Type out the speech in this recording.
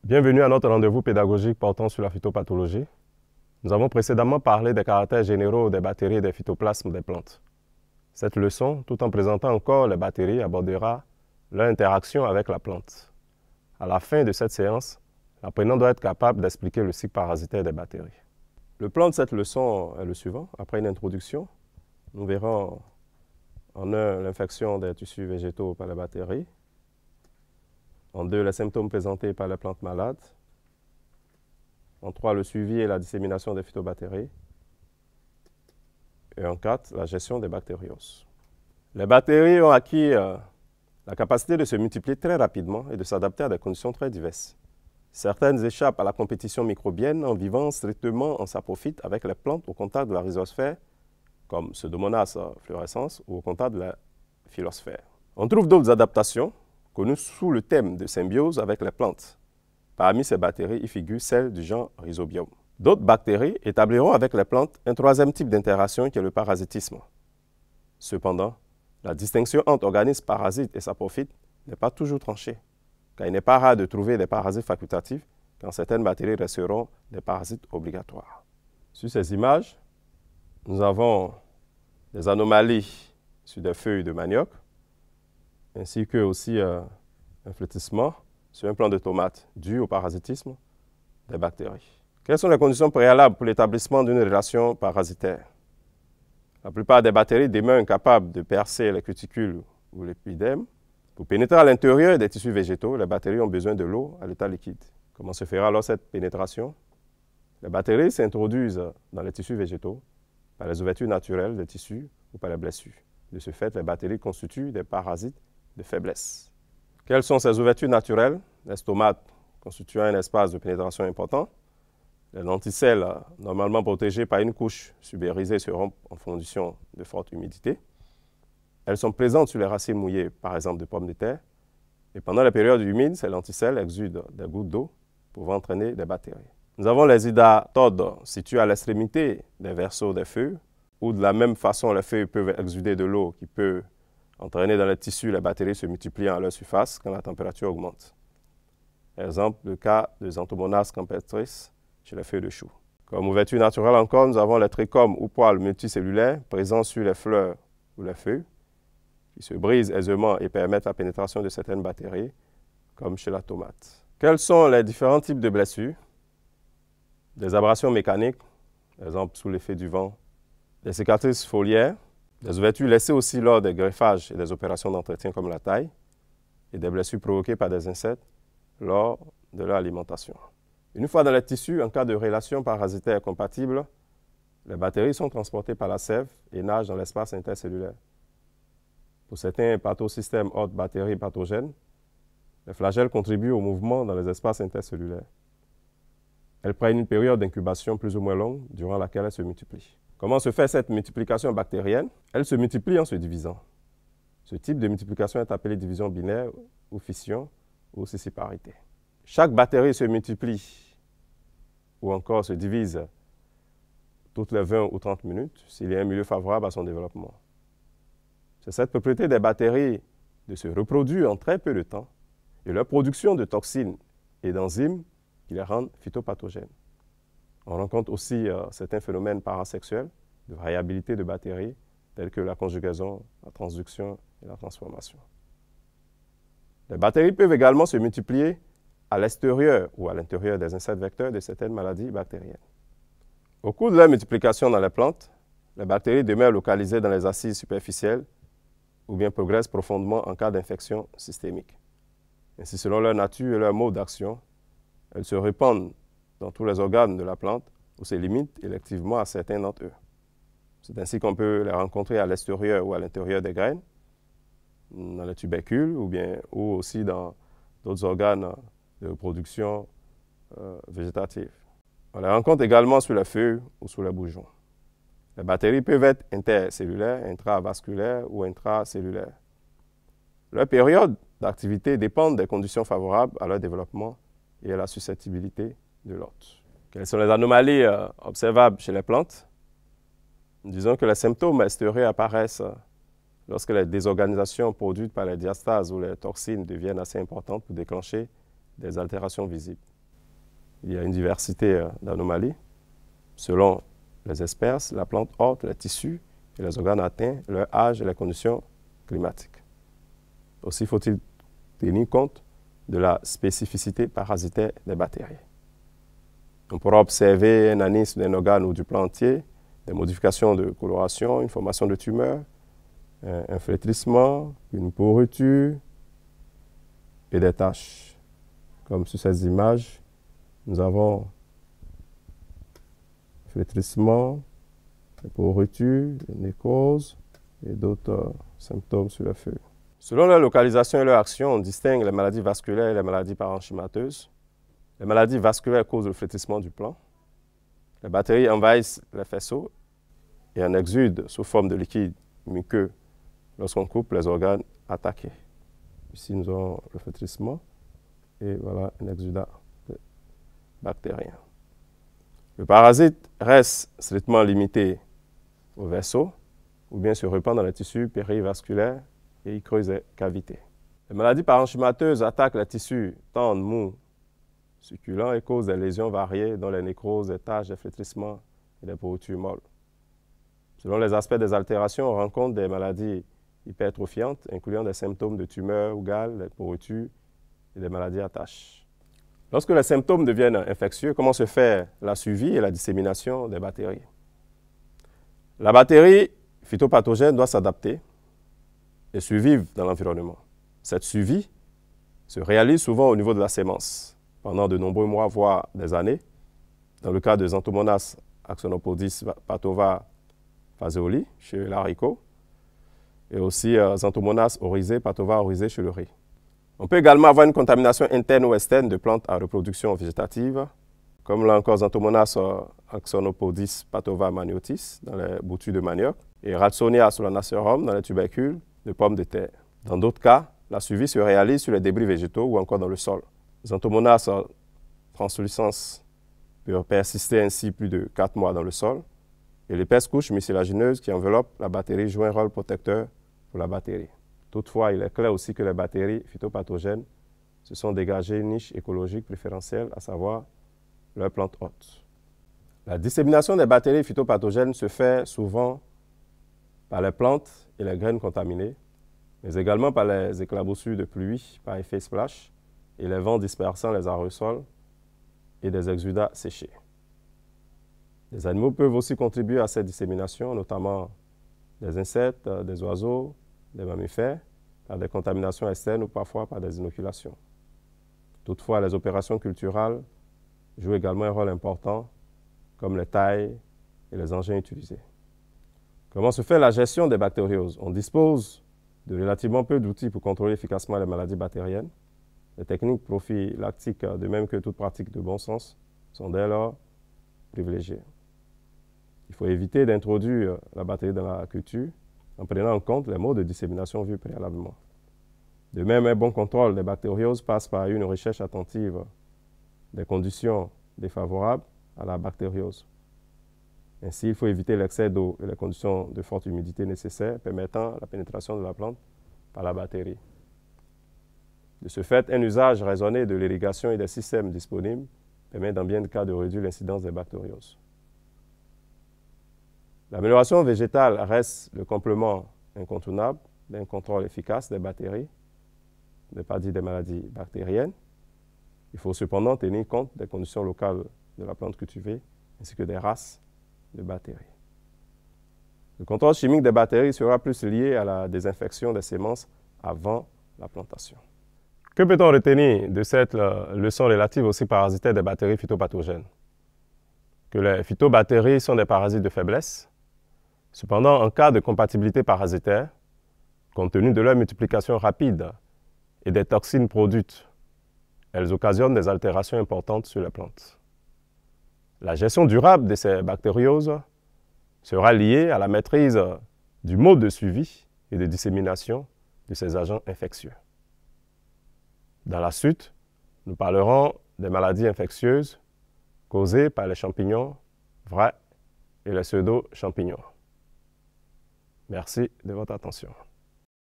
Bienvenue à notre rendez-vous pédagogique portant sur la phytopathologie. Nous avons précédemment parlé des caractères généraux des bactéries et des phytoplasmes des plantes. Cette leçon, tout en présentant encore les bactéries, abordera leur interaction avec la plante. À la fin de cette séance, l'apprenant doit être capable d'expliquer le cycle parasitaire des bactéries. Le plan de cette leçon est le suivant. Après une introduction, nous verrons en 1 l'infection des tissus végétaux par les bactéries. En 2, les symptômes présentés par les plantes malades. En 3, le suivi et la dissémination des phytobactéries. Et en 4, la gestion des bactérioses. Les bactéries ont acquis la capacité de se multiplier très rapidement et de s'adapter à des conditions très diverses. Certaines échappent à la compétition microbienne en vivant strictement en saprophyte avec les plantes au contact de la rhizosphère, comme Pseudomonas fluorescens ou au contact de la phylosphère. On trouve d'autres adaptations connues sous le thème de symbiose avec les plantes. Parmi ces bactéries, il figure celle du genre Rhizobium. D'autres bactéries établiront avec les plantes un troisième type d'interaction qui est le parasitisme. Cependant, la distinction entre organismes parasites et saprophytes n'est pas toujours tranchée, car il n'est pas rare de trouver des parasites facultatifs quand certaines bactéries resteront des parasites obligatoires. Sur ces images, nous avons des anomalies sur des feuilles de manioc, ainsi que aussi un flétissement sur un plant de tomate dû au parasitisme des bactéries. Quelles sont les conditions préalables pour l'établissement d'une relation parasitaire? La plupart des bactéries demeurent incapables de percer les cuticules ou l'épiderme. Pour pénétrer à l'intérieur des tissus végétaux, les bactéries ont besoin de l'eau à l'état liquide. Comment se fera alors cette pénétration? Les bactéries s'introduisent dans les tissus végétaux par les ouvertures naturelles des tissus ou par les blessures. De ce fait, les bactéries constituent des parasites de faiblesse. Quelles sont ces ouvertures naturelles? Les stomates constituent un espace de pénétration important. Les lenticelles, normalement protégées par une couche subérisée, se rompent en conditions de forte humidité. Elles sont présentes sur les racines mouillées, par exemple de pommes de terre. Et pendant les périodes humides, ces lenticelles exudent des gouttes d'eau pouvant entraîner des bactéries. Nous avons les hydatodes situés à l'extrémité des versos des feuilles, où de la même façon, les feuilles peuvent exuder de l'eau qui peut entraîner dans les tissus les bactéries se multipliant à leur surface quand la température augmente. Exemple, le cas de Xanthomonas campestris chez les feuilles de chou. Comme ouverture naturelle encore, nous avons les trichomes ou poils multicellulaires présents sur les fleurs ou les feuilles, qui se brisent aisément et permettent la pénétration de certaines bactéries, comme chez la tomate. Quels sont les différents types de blessures? Des abrasions mécaniques, par exemple sous l'effet du vent, des cicatrices foliaires, des ouvertures laissées aussi lors des greffages et des opérations d'entretien comme la taille, et des blessures provoquées par des insectes lors de leur alimentation. Une fois dans les tissus, en cas de relation parasitaire compatible, les bactéries sont transportées par la sève et nagent dans l'espace intercellulaire. Pour certains pathosystèmes hôtes bactéries pathogènes, les flagelles contribuent au mouvement dans les espaces intercellulaires. Elles prennent une période d'incubation plus ou moins longue, durant laquelle elles se multiplient. Comment se fait cette multiplication bactérienne? Elle se multiplie en se divisant. Ce type de multiplication est appelé division binaire ou fission ou sessiparité. Chaque bactérie se multiplie ou encore se divise toutes les 20 ou 30 minutes s'il y a un milieu favorable à son développement. C'est cette propriété des bactéries de se reproduire en très peu de temps et leur production de toxines et d'enzymes qui les rendent phytopathogènes. On rencontre aussi certains phénomènes parasexuels de variabilité de bactéries tels que la conjugaison, la transduction et la transformation. Les bactéries peuvent également se multiplier à l'extérieur ou à l'intérieur des insectes vecteurs de certaines maladies bactériennes. Au cours de leur multiplication dans les plantes, les bactéries demeurent localisées dans les assises superficielles ou bien progressent profondément en cas d'infection systémique. Ainsi, selon leur nature et leur mode d'action, elles se répandent dans tous les organes de la plante ou se limitent électivement à certains d'entre eux. C'est ainsi qu'on peut les rencontrer à l'extérieur ou à l'intérieur des graines, dans les tubercules ou aussi dans d'autres organes de reproduction végétative. On les rencontre également sur les feuilles ou sur les bourgeons. Les bactéries peuvent être intercellulaires, intravasculaires ou intracellulaires. Leur période d'activité dépend des conditions favorables à leur développement et à la susceptibilité de l'hôte. Quelles sont les anomalies observables chez les plantes? Disons que les symptômes extérieurs apparaissent lorsque les désorganisations produites par les diastases ou les toxines deviennent assez importantes pour déclencher des altérations visibles. il y a une diversité d'anomalies. Selon les espèces, la plante hôte, les tissus et les organes atteints, leur âge et les conditions climatiques. Aussi faut-il tenir compte de la spécificité parasitaire des bactéries. On pourra observer un anisme d'un organe ou du plant entier, des modifications de coloration, une formation de tumeur, un flétrissement, une pourriture et des taches. Comme sur ces images, nous avons flétrissement, des pourritures, des nécroses et d'autres symptômes sur la feuille. Selon leur localisation et leur action, on distingue les maladies vasculaires et les maladies parenchymateuses. Les maladies vasculaires causent le flétrissement du plant. Les bactéries envahissent les faisceaux et en exudent sous forme de liquide muqueux lorsqu'on coupe les organes attaqués. Ici, nous avons le flétrissement et voilà un exudat bactérien. Le parasite reste strictement limité au vaisseau ou bien se répand dans les tissus périvasculaires et y creuse des cavités. Les maladies parenchymateuses attaquent les tissus tendres, mous, succulents et causent des lésions variées dont les nécroses, des taches, des flétrissements et des pourritures molles. Selon les aspects des altérations, on rencontre des maladies hypertrophiantes, incluant des symptômes de tumeurs ou gales, des pourritures et des maladies à taches. Lorsque les symptômes deviennent infectieux, comment se fait la suivi et la dissémination des bactéries? La bactérie phytopathogène doit s'adapter et survivre dans l'environnement. Cette suivi se réalise souvent au niveau de la sémence, pendant de nombreux mois, voire des années. Dans le cas de Xanthomonas axonopodis patova phaseoli chez l'haricot, et aussi Xanthomonas oryzae patova oryzae chez le riz. On peut également avoir une contamination interne ou externe de plantes à reproduction végétative, comme là encore Xanthomonas axonopodis patova maniotis dans les boutures de manioc, et Ratsonia solanacearum dans les tubercules de pommes de terre. Dans d'autres cas, la suivi se réalise sur les débris végétaux ou encore dans le sol. Xanthomonas translucens peut persister ainsi plus de 4 mois dans le sol, et l'épaisse couche mucilagineuse qui enveloppe la bactérie joue un rôle protecteur pour la bactérie. Toutefois, il est clair aussi que les bactéries phytopathogènes se sont dégagées une niche écologique préférentielle, à savoir leurs plantes hôtes. La dissémination des bactéries phytopathogènes se fait souvent par les plantes et les graines contaminées, mais également par les éclaboussures de pluie par effet splash et les vents dispersant les aérosols et des exudats séchés. Les animaux peuvent aussi contribuer à cette dissémination, notamment des insectes, des oiseaux, des mammifères, par des contaminations externes ou parfois par des inoculations. Toutefois, les opérations culturales jouent également un rôle important, comme les tailles et les engins utilisés. Comment se fait la gestion des bactérioses? On dispose de relativement peu d'outils pour contrôler efficacement les maladies bactériennes. Les techniques prophylactiques, de même que toute pratique de bon sens, sont dès lors privilégiées. Il faut éviter d'introduire la bactérie dans la culture en prenant en compte les modes de dissémination vus préalablement. De même, un bon contrôle des bactérioses passe par une recherche attentive des conditions défavorables à la bactériose. Ainsi, il faut éviter l'excès d'eau et les conditions de forte humidité nécessaires permettant la pénétration de la plante par la bactérie. De ce fait, un usage raisonné de l'irrigation et des systèmes disponibles permet dans bien des cas de réduire l'incidence des bactérioses. L'amélioration végétale reste le complément incontournable d'un contrôle efficace des bactéries, ne pas dire des maladies bactériennes. Il faut cependant tenir compte des conditions locales de la plante cultivée ainsi que des races de bactéries. Le contrôle chimique des bactéries sera plus lié à la désinfection des semences avant la plantation. Que peut-on retenir de cette leçon relative aux cycles parasitaires des bactéries phytopathogènes? Que les phytobactéries sont des parasites de faiblesse. Cependant, en cas de compatibilité parasitaire, compte tenu de leur multiplication rapide et des toxines produites, elles occasionnent des altérations importantes sur les plantes. La gestion durable de ces bactérioses sera liée à la maîtrise du mode de suivi et de dissémination de ces agents infectieux. Dans la suite, nous parlerons des maladies infectieuses causées par les champignons vrais et les pseudo-champignons. Merci de votre attention.